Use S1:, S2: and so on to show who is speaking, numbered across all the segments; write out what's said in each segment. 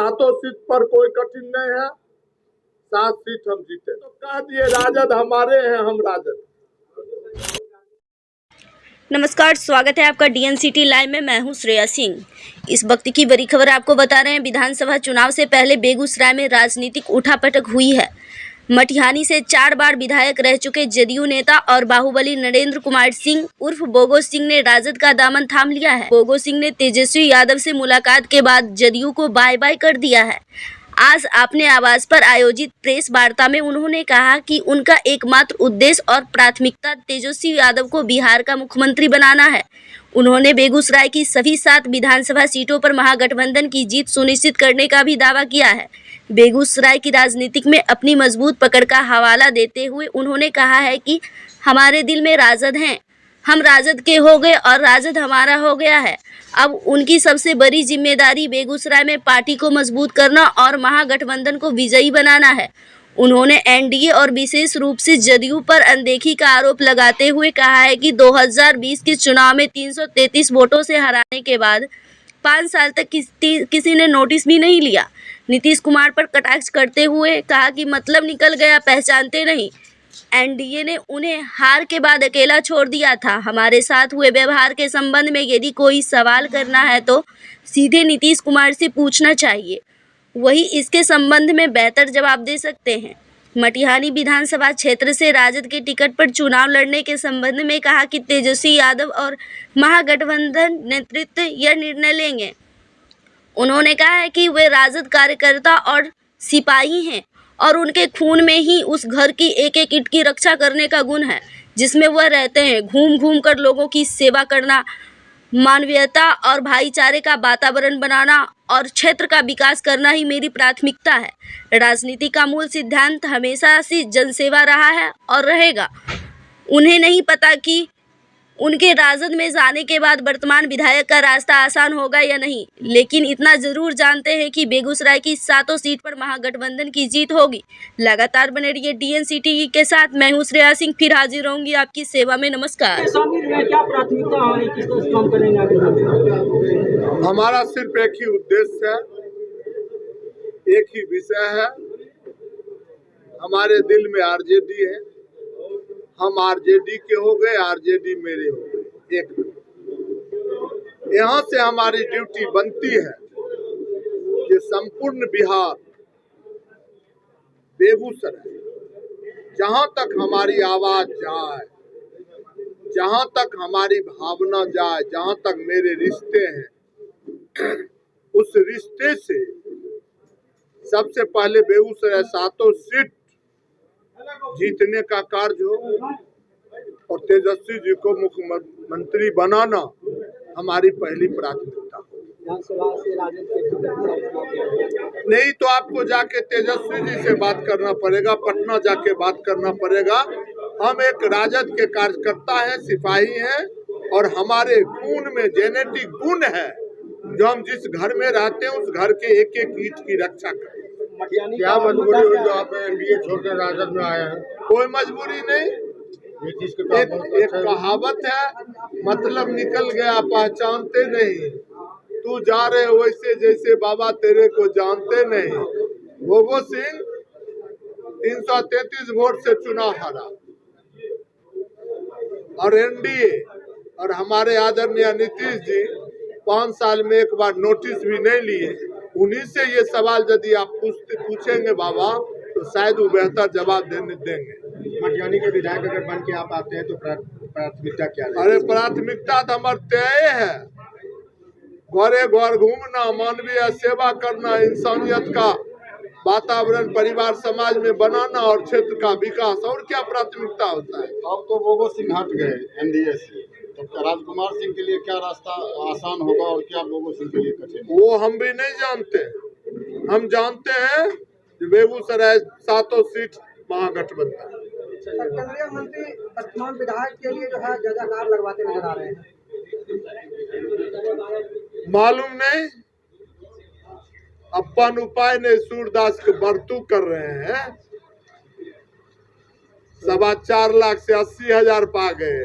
S1: सातों सीट पर कोई कठिन नहीं है, 7 सीट हम जीते। तो कह दिए राजद हमारे हैं, हम राजद।
S2: नमस्कार, स्वागत है आपका DNCT लाइव में। मैं हूं श्रेया सिंह। इस वक्त की बड़ी खबर आपको बता रहे हैं। विधानसभा चुनाव से पहले बेगूसराय में राजनीतिक उठापटक हुई है। मटिहानी से 4 बार विधायक रह चुके जदयू नेता और बाहुबली नरेंद्र कुमार सिंह उर्फ बोगो सिंह ने राजद का दामन थाम लिया है। बोगो सिंह ने तेजस्वी यादव से मुलाकात के बाद जदयू को बाय बाय कर दिया है। आज अपने आवास पर आयोजित प्रेस वार्ता में उन्होंने कहा कि उनका एकमात्र उद्देश्य और प्राथमिकता तेजस्वी यादव को बिहार का मुख्यमंत्री बनाना है। उन्होंने बेगूसराय की सभी 7 विधानसभा सीटों पर महागठबंधन की जीत सुनिश्चित करने का भी दावा किया है। बेगूसराय की राजनीति में अपनी मजबूत पकड़ का हवाला देते हुए उन्होंने कहा है कि हमारे दिल में राजद हैं, हम राजद के हो गए और राजद हमारा हो गया है। अब उनकी सबसे बड़ी जिम्मेदारी बेगूसराय में पार्टी को मजबूत करना और महागठबंधन को विजयी बनाना है। उन्होंने एनडीए और विशेष रूप से जदयू पर अनदेखी का आरोप लगाते हुए कहा है कि 2020 के चुनाव में 333 वोटों से हराने के बाद 5 साल तक किसी ने नोटिस भी नहीं लिया। नीतीश कुमार पर कटाक्ष करते हुए कहा कि मतलब निकल गया, पहचानते नहीं। एनडीए ने उन्हें हार के बाद अकेला छोड़ दिया था। हमारे साथ हुए व्यवहार के संबंध में यदि कोई सवाल करना है तो सीधे नीतीश कुमार से पूछना चाहिए, वही इसके संबंध में बेहतर जवाब दे सकते हैं। मटिहानी विधानसभा क्षेत्र से राजद के टिकट पर चुनाव लड़ने के संबंध में कहा कि तेजस्वी यादव और महागठबंधन नेतृत्व यह निर्णय लेंगे। उन्होंने कहा है कि वे राजद कार्यकर्ता और सिपाही हैं और उनके खून में ही उस घर की एक एक ईंट की रक्षा करने का गुण है जिसमें वह रहते हैं। घूम घूम कर लोगों की सेवा करना, मानवीयता और भाईचारे का वातावरण बनाना और क्षेत्र का विकास करना ही मेरी प्राथमिकता है। राजनीति का मूल सिद्धांत हमेशा से जनसेवा रहा है और रहेगा। उन्हें नहीं पता कि उनके राजद में जाने के बाद वर्तमान विधायक का रास्ता आसान होगा या नहीं, लेकिन इतना जरूर जानते हैं कि बेगूसराय की 7 सीट पर महागठबंधन की जीत होगी। लगातार बने रहिए DNCT के साथ। मैं हूं श्रेया सिंह, फिर हाजिर रहूंगी आपकी सेवा में। नमस्कार।
S3: क्या प्राथमिकता है, किस तरह से काम करेंगे आगे?
S1: हमारा सिर्फ एक ही उद्देश्य है, एक ही विषय है। हमारे दिल में आरजेडी है, हम आरजेडी के हो गए, आरजेडी मेरे हो गए। एक यहाँ से हमारी ड्यूटी बनती है कि संपूर्ण बिहार, बेगूसराय, जहाँ तक हमारी आवाज जाए, जहाँ तक हमारी भावना जाए, जहाँ तक मेरे रिश्ते हैं, उस रिश्ते से सबसे पहले बेगूसराय 7 सीट जीतने का कार्य हो और तेजस्वी जी को मुख्यमंत्री बनाना हमारी पहली प्राथमिकता हो। नहीं तो आपको जाके तेजस्वी जी से बात करना पड़ेगा, पटना जाके बात करना पड़ेगा। हम एक राजद के कार्यकर्ता हैं, सिपाही हैं और हमारे खून में जेनेटिक गुण है जो हम जिस घर में रहते हैं उस घर के एक एक ईंट की रक्षा करें।
S4: क्या मजबूरी हुई जो आप एनडीए छोड़कर राजद में आए हैं?
S1: कोई मजबूरी नहीं। एक कहावत है, मतलब निकल गया पहचानते नहीं। तू जा रहे वैसे जैसे बाबा तेरे को जानते नहीं। बोगो सिंह 333 वोट से चुनाव हारा और एनडीए और हमारे आदरणीय नीतीश जी 5 साल में एक बार नोटिस भी नहीं लिए। उन्हीं से ये सवाल यदि आप पूछेंगे बाबा तो शायद वो बेहतर जवाब देंगे।
S4: मटिहानी के विधायक अगर बन के आप आते हैं तो प्राथमिकता क्या है?
S1: अरे प्राथमिकता तो हमारे तय है, घरे घर घूमना, मानवीय सेवा करना, इंसानियत का वातावरण परिवार समाज में बनाना और क्षेत्र का विकास। और क्या प्राथमिकता होता है?
S4: अब तो बोगो सिंह हट गए एनडीए से, तो राजकुमार सिंह के लिए क्या रास्ता आसान होगा और क्या बोगो सिंह के लिए कठिन?
S1: वो हम भी नहीं जानते। हम जानते हैं कि बेगूसराय 7 सीट महागठबंधन।
S3: केंद्रीय मंत्री वर्तमान विधायक के लिए जो है जजाकार लगवाते नजर आ रहे हैं,
S1: मालूम नहीं। अपन उपाय ने सूरदास के बरतू कर रहे हैं। 4.25 लाख से 80,000 पा गए।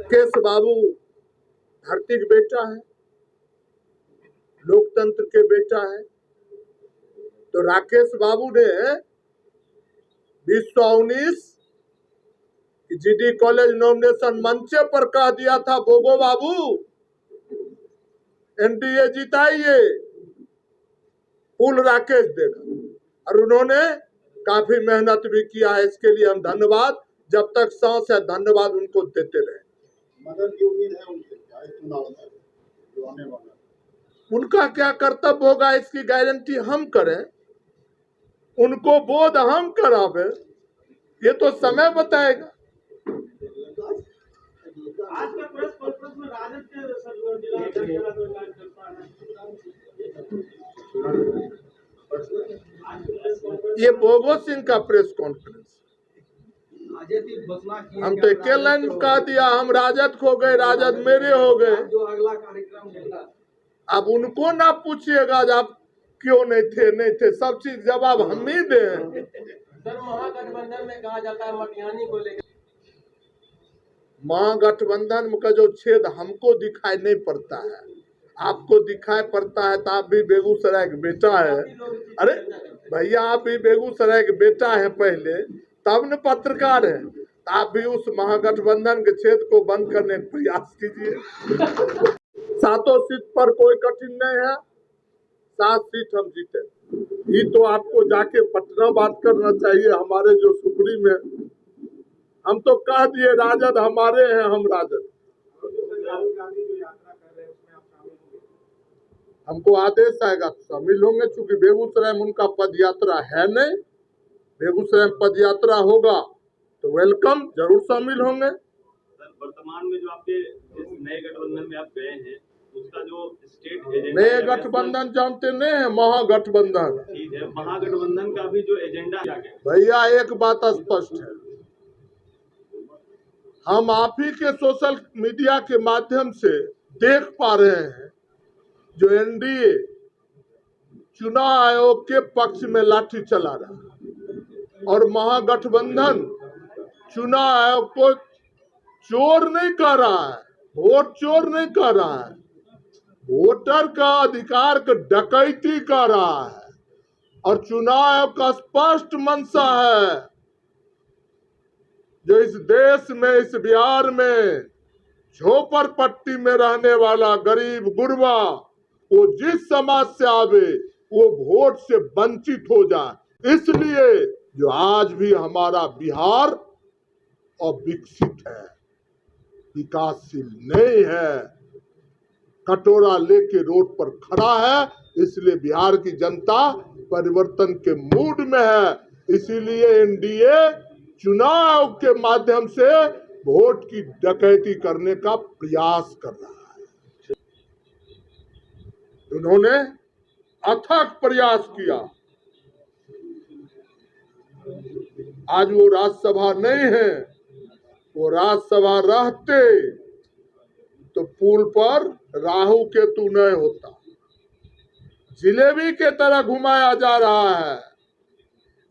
S1: केस बाबू धरती के बेटा है, लोकतंत्र के बेटा है। तो राकेश बाबू ने 2019 जीडी कॉलेज नॉमिनेशन मंचे पर कह दिया था, बोगो बाबू एनडीए जिताइए, पुल राकेश देगा। और उन्होंने काफी मेहनत भी किया है, इसके लिए हम धन्यवाद, जब तक सांस है धन्यवाद उनको देते रहे।
S4: मदद की उम्मीद है उनसे क्या इस चुनाव में जो आने वाला है?
S1: उनका क्या कर्तव्य होगा इसकी गारंटी हम करें, उनको बोध हम करावे, ये तो समय बताएगा।
S3: आज के प्रेस कॉन्फ्रेंस में राजद के
S1: ये बोगो सिंह का प्रेस कॉन्फ्रेंस, हम तो एक लाइन में कह दिया, हम राजद खो गए, राजद मेरे हो गए।
S3: जो अगला कार्यक्रम होगा
S1: अब उनको ना पूछिएगा जब आप क्यों नहीं थे, सब चीज जवाब हम ही दें।
S3: सर, महागठबंधन में कहा जाता है मटिहानी को लेकर,
S1: महागठबंधन का जो छेद हमको दिखाई नहीं पड़ता है, आपको दिखाई पड़ता है, तो आप भी बेगूसराय के बेटा है। अरे भैया, आप भी बेगूसराय के बेटा है पहले, तब न पत्रकार है, तो आप भी उस महागठबंधन के छेद को बंद करने का प्रयास कीजिए। 7 सीट पर कोई कठिन नहीं है, 7 सीट हम जीते। ये तो आपको जाके पटना बात करना चाहिए, हमारे जो सुप्रीम है, हम तो कह दिए राजद हमारे हैं, हम राजद। हमको आदेश आएगा तो शामिल होंगे, चूंकि बेगूसराय में उनका पद यात्रा है नहीं, बेगूसराय में पद यात्रा होगा तो वेलकम, जरूर शामिल होंगे।
S5: वर्तमान में जो आपके नए गठबंधन में आप गए हैं, उसका जो स्टेट एजेंडा,
S1: नए गठबंधन जानते नहीं है, महागठबंधन।
S5: ठीक है, महागठबंधन का भी जो एजेंडा क्या है?
S1: भैया एक बात स्पष्ट है, हम आप ही के सोशल मीडिया के माध्यम से देख पा रहे हैं, जो एनडीए चुनाव आयोग के पक्ष में लाठी चला रहा है, और महागठबंधन चुनाव आयोग को चोर नहीं कर रहा है, वोट चोर नहीं कर रहा है, वोटर का अधिकार का डकैती कर रहा है। और चुनाव आयोग का स्पष्ट मंशा है, जो इस देश में, इस बिहार में झोपड़पट्टी में रहने वाला गरीब गुरबा, वो जिस समाज से आवे वो वोट से वंचित हो जाए। इसलिए जो आज भी हमारा बिहार अविकसित है, विकासशील नहीं है, कटोरा लेके रोड पर खड़ा है, इसलिए बिहार की जनता परिवर्तन के मूड में है। इसीलिए एनडीए चुनाव आयोग के माध्यम से वोट की डकैती करने का प्रयास कर रहा है। उन्होंने अथक प्रयास किया, आज वो राज्यसभा नहीं है, वो राज्यसभा रहते तो पुल पर राहु केतु नहीं होता। जिलेबी के तरह घुमाया जा रहा है,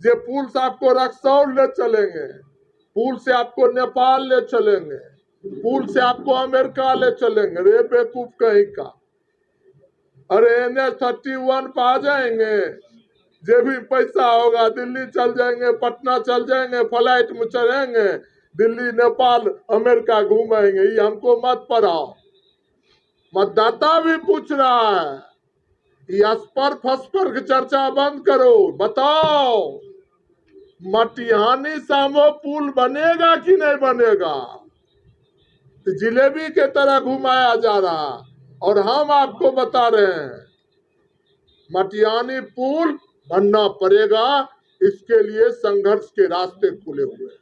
S1: जे पुल से आपको रक्सौल ले चलेंगे, पुल से आपको नेपाल ले चलेंगे, पुल से आपको अमेरिका ले चलेंगे, रे बेवकूफ कहीं का। अरे NH-31 पर आ जाएंगे, जे भी पैसा होगा दिल्ली चल जाएंगे, पटना चल जाएंगे, फ्लाइट में चलेंगे, दिल्ली नेपाल अमेरिका घूमेंगे। ये हमको मत पढ़ाओ। मतदाता भी पूछ रहा है, ये अस्पर फस्पर की चर्चा बंद करो, बताओ मटिहानी सामो पुल बनेगा कि नहीं बनेगा? तो जिलेबी के तरह घुमाया जा रहा, और हम आपको बता रहे हैं मटिहानी पुल बनना पड़ेगा। इसके लिए संघर्ष के रास्ते खुले हुए हैं।